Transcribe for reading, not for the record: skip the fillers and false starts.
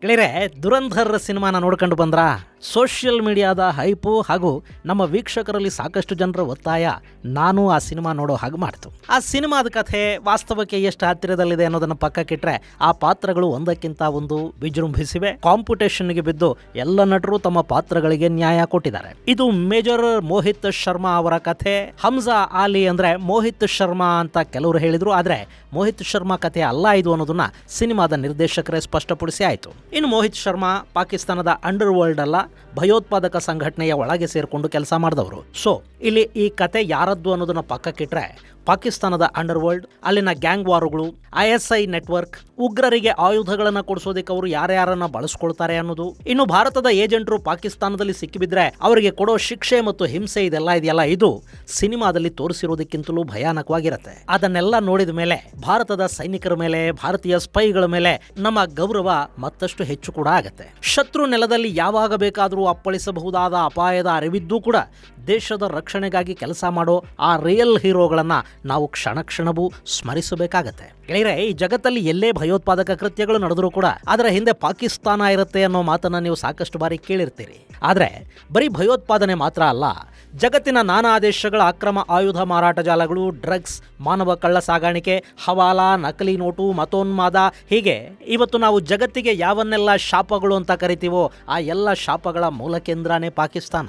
ಗೆಳೆಯರೆ, ದುರಂಧರ್ ಸಿನಿಮಾನ ನೋಡ್ಕೊಂಡು ಬಂದ್ರ ಸೋಷಿಯಲ್ ಮೀಡಿಯಾದ ಹೈಪು ಹಾಗೂ ನಮ್ಮ ವೀಕ್ಷಕರಲ್ಲಿ ಸಾಕಷ್ಟು ಜನರ ಒತ್ತಾಯ ನಾನು ಆ ಸಿನಿಮಾ ನೋಡೋ ಹಾಗೆ ಮಾಡ್ತು. ಆ ಸಿನಿಮಾದ ಕಥೆ ವಾಸ್ತವಕ್ಕೆ ಎಷ್ಟು ಹತ್ತಿರದಲ್ಲಿದೆ ಅನ್ನೋದನ್ನ ಪಕ್ಕಕ್ಕಿಟ್ರೆ ಆ ಪಾತ್ರಗಳು ಒಂದಕ್ಕಿಂತ ಒಂದು ವಿಜೃಂಭಿಸಿವೆ. ಕಾಂಪಿಟೇಷನ್ಗೆ ಬಿದ್ದು ಎಲ್ಲ ನಟರು ತಮ್ಮ ಪಾತ್ರಗಳಿಗೆ ನ್ಯಾಯ ಕೊಟ್ಟಿದ್ದಾರೆ. ಇದು ಮೇಜರ್ ಮೋಹಿತ್ ಶರ್ಮಾ ಅವರ ಕಥೆ. ಹಮ್ಜಾ ಆಲಿ ಅಂದ್ರೆ ಮೋಹಿತ್ ಶರ್ಮಾ ಅಂತ ಕೆಲವರು ಹೇಳಿದ್ರು, ಆದ್ರೆ ಮೋಹಿತ್ ಶರ್ಮಾ ಕಥೆ ಅಲ್ಲ ಇದು ಅನ್ನೋದನ್ನ ಸಿನಿಮಾದ ನಿರ್ದೇಶಕರೇ ಸ್ಪಷ್ಟಪಡಿಸಿ ಆಯ್ತು. ಇನ್ನು ಮೋಹಿತ್ ಶರ್ಮಾ ಪಾಕಿಸ್ತಾನದ ಅಂಡರ್ ವರ್ಲ್ಡ್ ಅಲ್ಲ, ಭಯೋತ್ಪಾದಕ ಸಂಘಟನೆಯ ಒಳಗೆ ಸೇರ್ಕೊಂಡು ಕೆಲಸ ಮಾಡಿದವರು. ಸೊ ಇಲ್ಲಿ ಈ ಕತೆ ಯಾರದ್ದು ಅನ್ನೋದನ್ನ ಪಕ್ಕಕ್ಕಿಟ್ರೆ ಪಾಕಿಸ್ತಾನದ ಅಂಡರ್ ವರ್ಲ್ಡ್, ಅಲ್ಲಿನ ಗ್ಯಾಂಗ್ ವಾರುಗಳು, ISI ನೆಟ್ವರ್ಕ್, ಉಗ್ರರಿಗೆ ಆಯುಧಗಳನ್ನ ಕೊಡಿಸೋದಕ್ಕೆ ಅವರು ಯಾರ್ಯಾರನ್ನ ಬಳಸ್ಕೊಳ್ತಾರೆ ಅನ್ನೋದು, ಇನ್ನು ಭಾರತದ ಏಜೆಂಟರು ಪಾಕಿಸ್ತಾನದಲ್ಲಿ ಸಿಕ್ಕಿಬಿದ್ರೆ ಅವರಿಗೆ ಕೊಡೋ ಶಿಕ್ಷೆ ಮತ್ತು ಹಿಂಸೆ ಇದೆಯಲ್ಲ ಇದು ಸಿನಿಮಾದಲ್ಲಿ ತೋರಿಸಿರೋದಕ್ಕಿಂತಲೂ ಭಯಾನಕವಾಗಿರುತ್ತೆ. ಅದನ್ನೆಲ್ಲ ನೋಡಿದ ಮೇಲೆ ಭಾರತದ ಸೈನಿಕರ ಮೇಲೆ, ಭಾರತೀಯ ಸ್ಪೈಗಳ ಮೇಲೆ ನಮ್ಮ ಗೌರವ ಮತ್ತಷ್ಟು ಹೆಚ್ಚು ಕೂಡ ಆಗತ್ತೆ. ಶತ್ರು ನೆಲದಲ್ಲಿ ಯಾವಾಗ ಬೇಕಾದರೂ ಅಪ್ಪಳಿಸಬಹುದಾದ ಅಪಾಯದ ಅರಿವಿದ್ದೂ ಕೂಡ ದೇಶದ ರಕ್ಷಣೆಗಾಗಿ ಕೆಲಸ ಮಾಡೋ ಆ ರಿಯಲ್ ಹೀರೋಗಳನ್ನ ನಾವು ಕ್ಷಣ ಕ್ಷಣವೂ ಸ್ಮರಿಸಬೇಕಾಗತ್ತೆ. ಗೆಳೆಯರೆ, ಈ ಜಗತ್ತಲ್ಲಿ ಎಲ್ಲೇ ಭಯೋತ್ಪಾದಕ ಕೃತ್ಯಗಳು ನಡೆದರೂ ಕೂಡ ಅದರ ಹಿಂದೆ ಪಾಕಿಸ್ತಾನ ಇರುತ್ತೆ ಅನ್ನೋ ಮಾತನ್ನ ನೀವು ಸಾಕಷ್ಟು ಬಾರಿ ಕೇಳಿರ್ತೀರಿ. ಆದ್ರೆ ಬರೀ ಭಯೋತ್ಪಾದನೆ ಮಾತ್ರ ಅಲ್ಲ, ಜಗತ್ತಿನ ನಾನಾ ದೇಶಗಳ ಅಕ್ರಮ ಆಯುಧ ಮಾರಾಟ ಜಾಲಗಳು, ಡ್ರಗ್ಸ್, ಮಾನವ ಕಳ್ಳ ಸಾಗಾಣಿಕೆ, ಹವಾಲಾ, ನಕಲಿ ನೋಟು, ಮತೋನ್ಮಾದ, ಹೀಗೆ ಇವತ್ತು ನಾವು ಜಗತ್ತಿಗೆ ಯಾವನ್ನೆಲ್ಲ ಶಾಪಗಳು ಅಂತ ಕರಿತೀವೋ ಆ ಎಲ್ಲ ಶಾಪಗಳ ಮೂಲ ಕೇಂದ್ರನೇ ಪಾಕಿಸ್ತಾನ.